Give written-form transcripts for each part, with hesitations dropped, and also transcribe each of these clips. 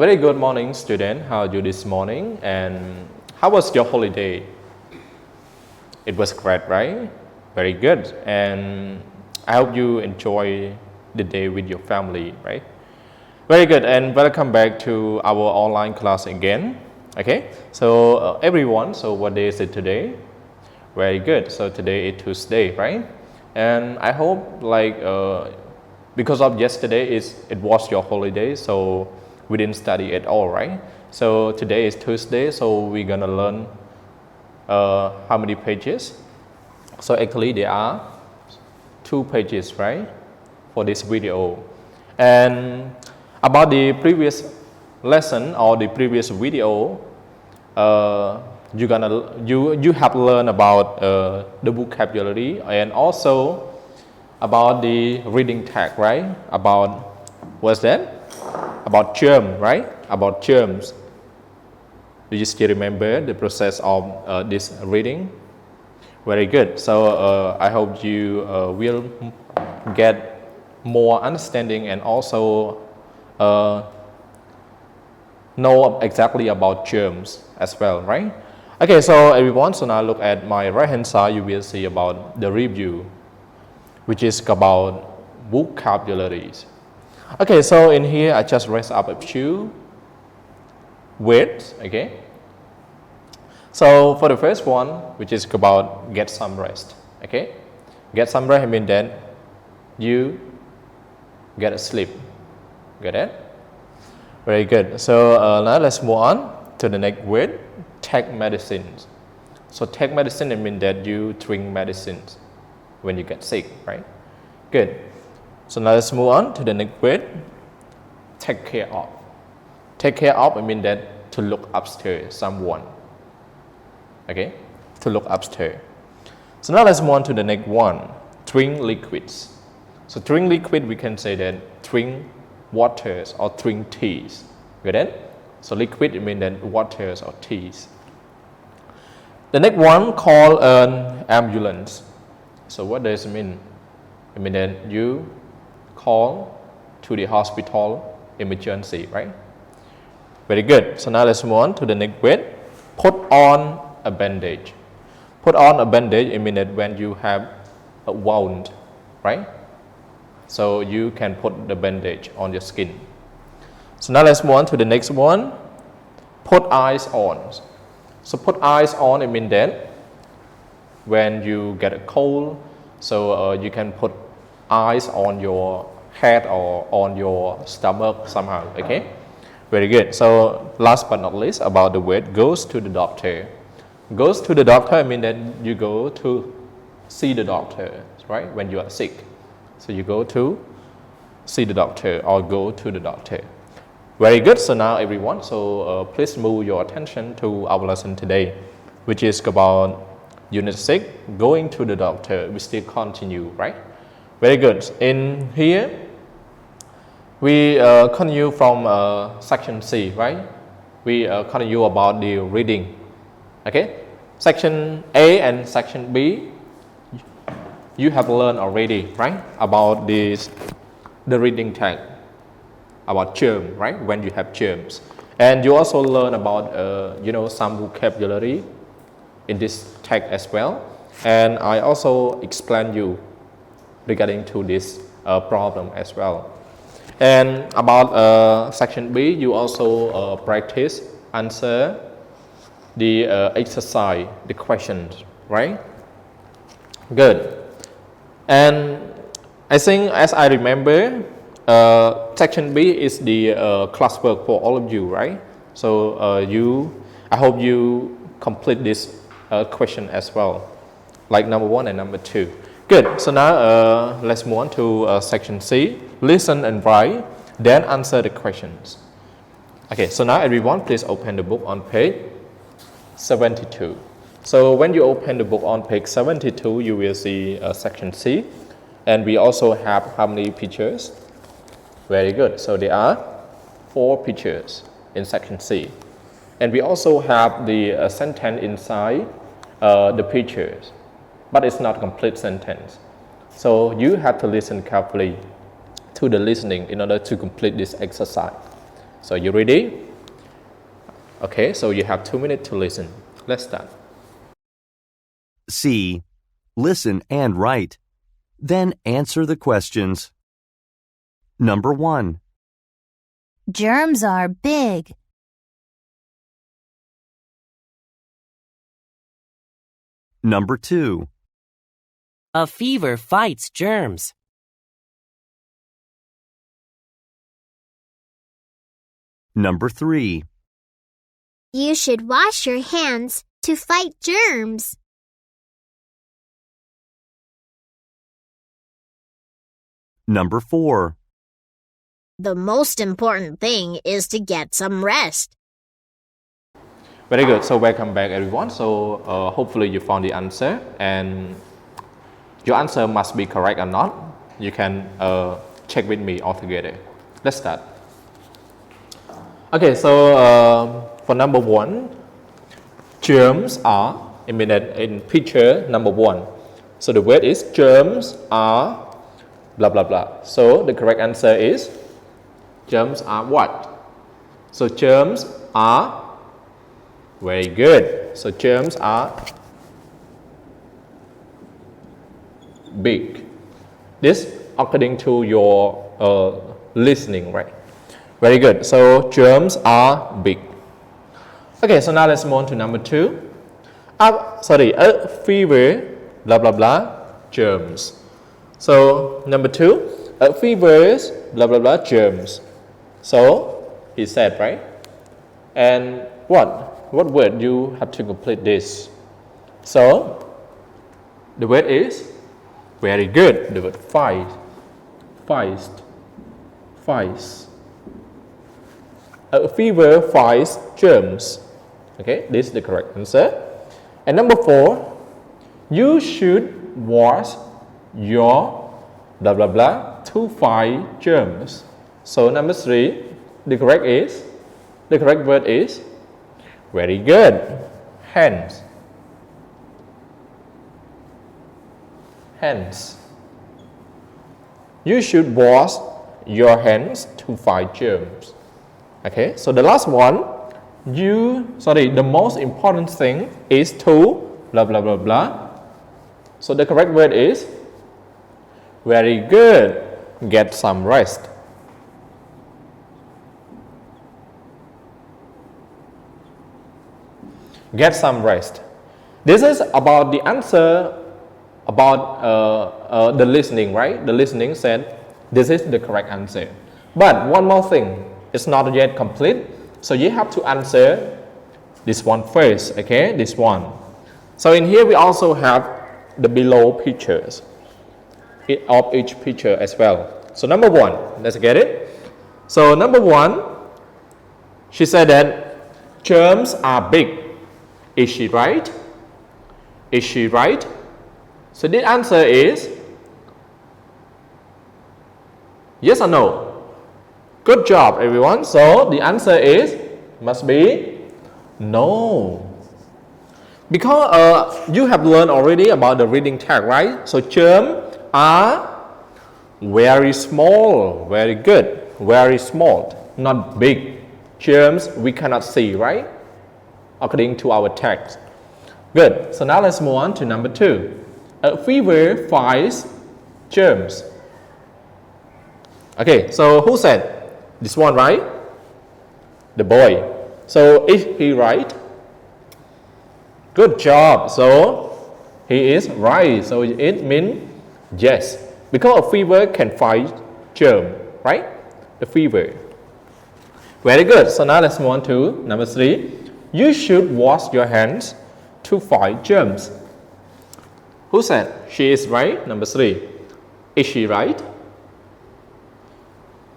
very good morning, student. How are you this morning? And how was your holiday? It was great, right? Very good. And I hope you enjoy the day with your family, right? Very good. And welcome back to our online class again. Okay. So everyone, so what day is it today? Very good. So today is Tuesday, right? And I hope because of yesterday it was your holiday, so we didn't study at all, right? So today is Tuesday, so we're gonna learn how many pages? So actually there are 2 pages, right, for this video. And about the previous lesson or the previous video, you have learned about the vocabulary and also about the reading tag, right? About what's that? About germ, right? About germs. Do you still remember the process of this reading? Very good. So I hope you will get more understanding and also know exactly about germs as well, right? Okay, so everyone, so now look at my right hand side, you will see about the review, which is about vocabularies. Okay, so in here I just raised up a few words, okay? So for the first one, which is about get some rest, okay? Get some rest, I mean that you get a sleep, get it? Very good. So now let's move on to the next word, take medicines. So take medicine, I mean that you drink medicines when you get sick, right? Good. So now let's move on to the next word, take care of. Take care of, I mean that to look after someone. Okay, to look after. So now let's move on to the next one, drink liquids. So drink liquid, we can say that drink waters or drink teas. Get it? So liquid, I mean that waters or teas. The next one, call an ambulance. So what does it mean? I mean that you call to the hospital emergency, right? Very good. So now let's move on to the next word. Put on a bandage. Put on a bandage, I mean that when you have a wound, right? So you can put the bandage on your skin. So now let's move on to the next one. Put eyes on. So put eyes on, I mean that when you get a cold, so you can put eyes on your head or on your stomach somehow, okay? Very good. So last but not least, about the word goes to the doctor. Goes to the doctor, I mean that you go to see the doctor, right? When you are sick. So you go to see the doctor or go to the doctor. Very good. So now everyone, so please move your attention to our lesson today, which is about Unit 6, going to the doctor. We still continue, right? Very good. In here, we continue from section C, right? We continue about the reading. Okay? Section A and section B, you have learned already, right? About the reading tag, about germ, right? When you have germs. And you also learn about, some vocabulary in this tag as well. And I also explain you regarding to this problem as well. And about section B, you also practice answer the exercise, the questions, right? Good. And I think, as I remember, section B is the classwork for all of you, right? So I hope you complete this question as well, like number 1 and number 2. Good. So now let's move on to section C. Listen and write, then answer the questions. Okay. So now everyone, please open the book on page 72. So when you open the book on page 72, you will see section C. And we also have how many pictures? Very good. So there are 4 pictures in section C. And we also have the sentence inside the pictures. But it's not a complete sentence. So you have to listen carefully to the listening in order to complete this exercise. So you ready? Okay, so you have 2 minutes to listen. Let's start. C. Listen and write. Then answer the questions. Number 1. Germs are big. Number 2. A fever fights germs. Number 3. You should wash your hands to fight germs. Number 4. The most important thing is to get some rest. Very good. So welcome back, everyone. So hopefully you found the answer, and your answer must be correct or not. You can check with me all together. Let's start. Okay, so for number 1, germs are imminent in picture number 1. So the word is germs are blah blah blah. So the correct answer is germs are what? So germs are, very good. So germs are big. This according to your listening, right? Very good. So germs are big. Okay, so now let's move on to number 2. A fever, blah blah blah, germs. So number 2, a fevers, blah blah blah, germs. So he said, right? And what word you have to complete this? So the word is, very good, the word feist. A fever fights germs. Okay, this is the correct answer. And number 4, you should wash your blah blah blah to fight germs. So number 3, the correct word is, very good, hands. You should wash your hands to fight germs. Okay, so the last one, the most important thing is to blah blah blah blah. So the correct word is, very good, get some rest. Get some rest. This is about the answer about the listening, right? The listening said this is the correct answer. But one more thing, it's not yet complete. So you have to answer this one first, okay? This one. So in here we also have the below pictures of each picture as well. So number 1, let's get it. So number 1, she said that germs are big. Is she right? Is she right? So the answer is yes or no? Good job, everyone. So the answer is, must be no. Because you have learned already about the reading tag, right? So germs are very small, very good, very small, not big. Germs we cannot see, right? According to our text. Good. So now let's move on to number 2. A fever fights germs. Okay, so who said this one, right? The boy. So is he right? Good job. So he is right. So it means yes. Because a fever can fight germ, right? The fever. Very good. So now let's move on to number 3. You should wash your hands to fight germs. Who said she is right? Number 3. Is she right?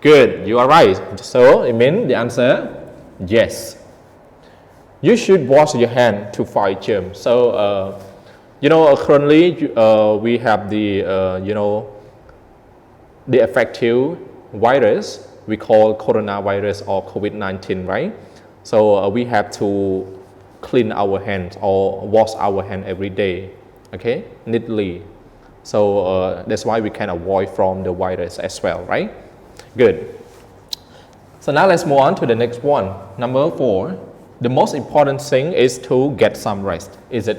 Good, you are right. So it means the answer, yes. You should wash your hand to fight germs. So currently we have the the effective virus we call coronavirus or COVID-19, right? So we have to clean our hands or wash our hand every day, okay, neatly. So that's why we can avoid from the virus as well, right? Good. So now let's move on to the next one. Number 4. The most important thing is to get some rest. Is it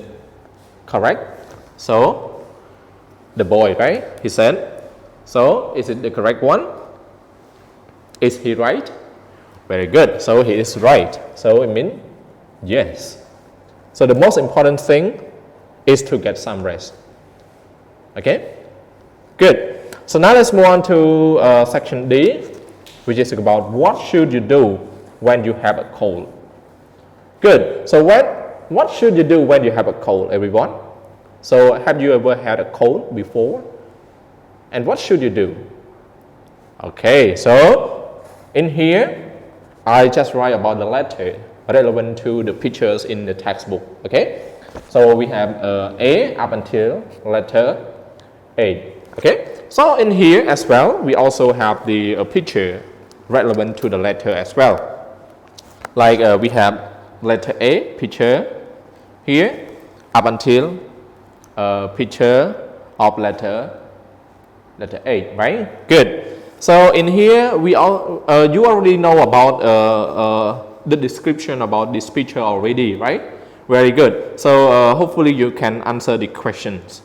correct? So the boy, right? He said. So is it the correct one? Is he right? Very good. So he is right. So it means yes. So the most important thing is to get some rest. Okay? Good. So now let's move on to section D, which is about what should you do when you have a cold. Good. So what should you do when you have a cold, everyone? So have you ever had a cold before? And what should you do? Okay, so in here, I just write about the letter relevant to the pictures in the textbook. Okay, so we have A up until letter A. Okay, so in here as well, we also have the picture relevant to the letter as well. Like we have letter A picture here up until picture of letter A, right? Good. So in here, we all you already know about the description about this picture already, right? Very good. So hopefully you can answer the questions.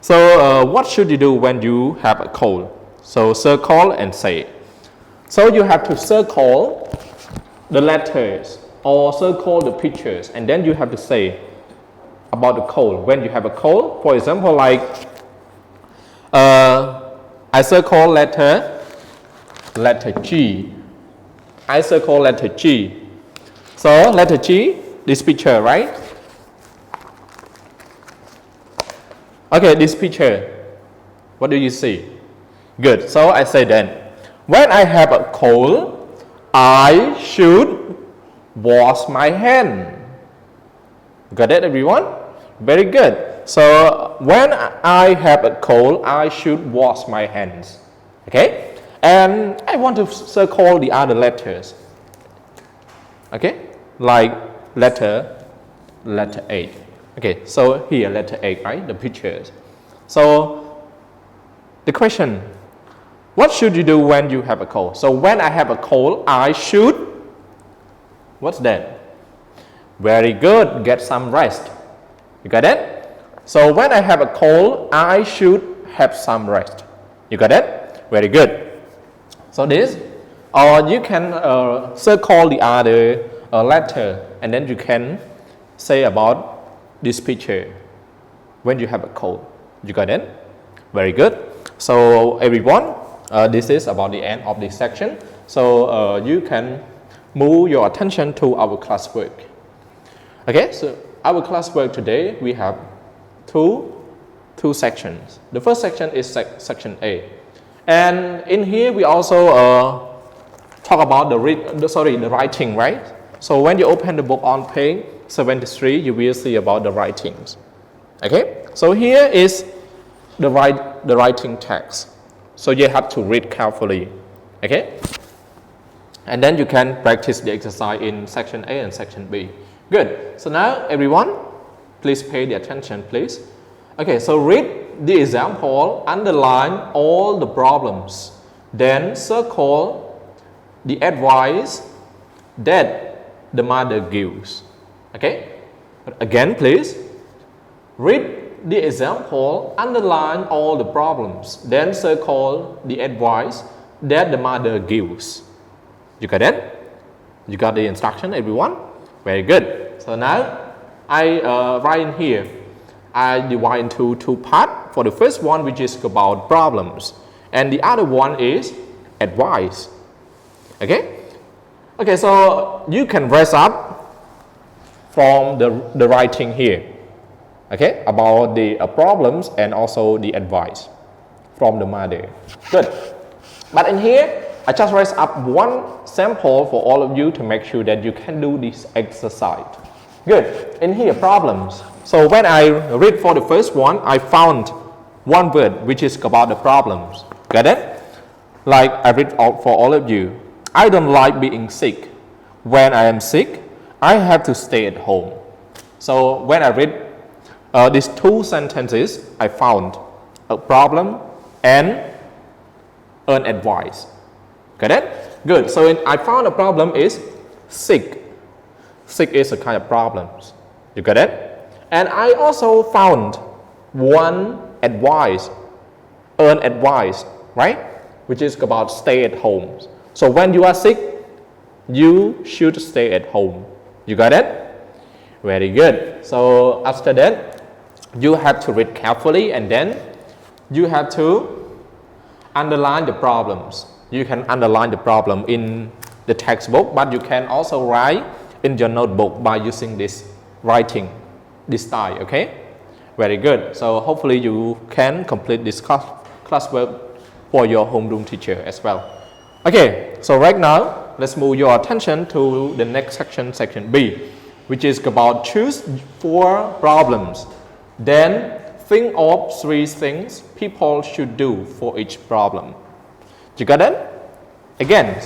So what should you do when you have a cold? So circle and say. So you have to circle the letters or circle the pictures, and then you have to say about the cold. When you have a cold, for example, like I circle letter G. I circle letter G. So letter G, this picture, right? Okay, this picture. What do you see? Good. So I say then, when I have a cold, I should wash my hand. Got it, everyone? Very good. So when I have a cold, I should wash my hands. Okay? And I want to circle the other letters. Okay? Like letter A. Okay, so here letter A, right? The pictures. So the question, what should you do when you have a cold? So when I have a cold, I should, what's that? Very good, get some rest. You got it? So when I have a cold, I should have some rest. You got it? Very good. So this, or you can circle the other letter, and then you can say about this picture when you have a cold. You got it? Very good. So everyone, this is about the end of this section. So you can move your attention to our classwork. Okay, so our classwork today, we have two sections. The first section is section A. And in here, we also talk about the writing, right? So when you open the book on page 73, you will see about the writings. Okay, so here is the writing text. So you have to read carefully. Okay, and then you can practice the exercise in section A and section B. Good. So now everyone, please pay the attention, please. Okay, so read the example, underline all the problems, then circle the advice that the mother gives. Okay, again, please read the example, underline all the problems, then circle the advice that the mother gives. You got it? You got the instruction, everyone? Very good. So now I write in here, I divide into two parts. For the first one, which is about problems, and the other one is advice. Okay? Okay, so you can rest up from the writing here. Okay, about the problems and also the advice from the mother. Good. But in here, I just raise up one sample for all of you to make sure that you can do this exercise. Good. In here, problems. So when I read for the first one, I found one word which is about the problems. Got it? Like I read for all of you. I don't like being sick. When I am sick, I have to stay at home. So when I read these two sentences, I found a problem and an advice. Got it? Good. So I found a problem is sick. Sick is a kind of problems. You got it? And I also found one advice, earn advice, right? Which is about stay at home. So when you are sick, you should stay at home. You got it? Very good. So after that, you have to read carefully and then you have to underline the problems. You can underline the problem in the textbook, but you can also write in your notebook by using this writing, this style, okay? Very good. So hopefully you can complete this classwork for your homeroom teacher as well. Okay, so right now, let's move your attention to the next section, section B, which is about choose 4 problems. Then think of 3 things people should do for each problem. You got it? Again,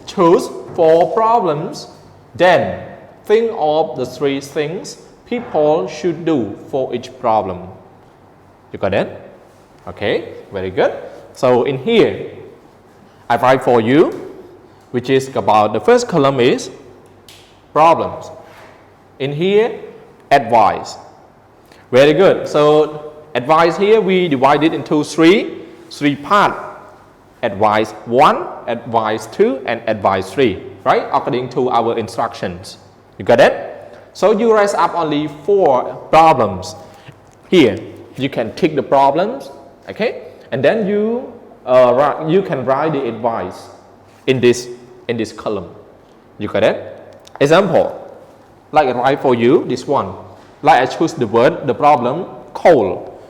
choose 4 problems. Then think of the 3 things people should do for each problem. You got it? Okay, very good. So in here, I write for you, which is about the first column is problems. In here, advice. Very good. So advice here we divide it into three parts. Advice 1, advice 2, and advice 3, right? According to our instructions. You got it? So you raise up only 4 problems. Here, you can tick the problems, okay? And then you can write the advice in this column. You got it? Example, like I write for you this one. Like I choose the word, the problem, cold.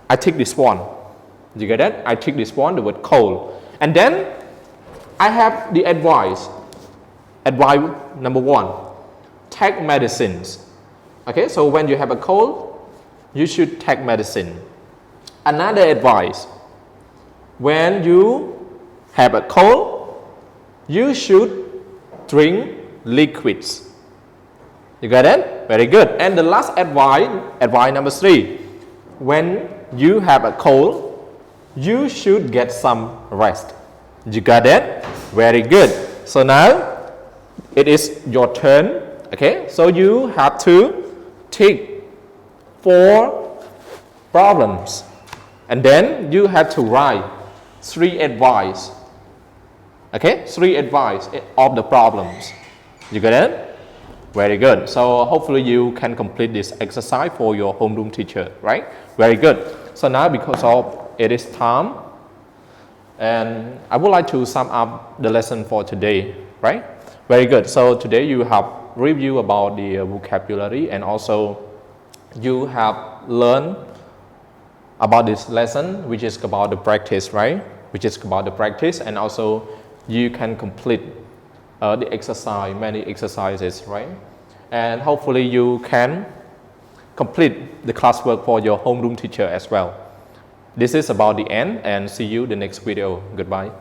I tick this one. You get it? I tick this one, the word cold. And then I have the advice. Advice number 1, take medicines. Okay, so when you have a cold, you should take medicine. Another advice, when you have a cold, you should drink liquids. You got it? Very good. And the last advice number 3, when you have a cold, you should get some rest. You got it? Very good. So now it is your turn. Okay, so you have to tick 4 problems and then you have to write 3 advice. Okay, 3 advice of the problems. You got it? Very good. So hopefully you can complete this exercise for your homeroom teacher, right? Very good. So now because of it is time, and I would like to sum up the lesson for today, right? Very good. So today you have review about the vocabulary and also you have learned about this lesson, which is about the practice, right? Which is about the practice, and also you can complete the exercise, many exercises, right? And hopefully you can complete the classwork for your homeroom teacher as well. This is about the end, and see you the next video. Goodbye.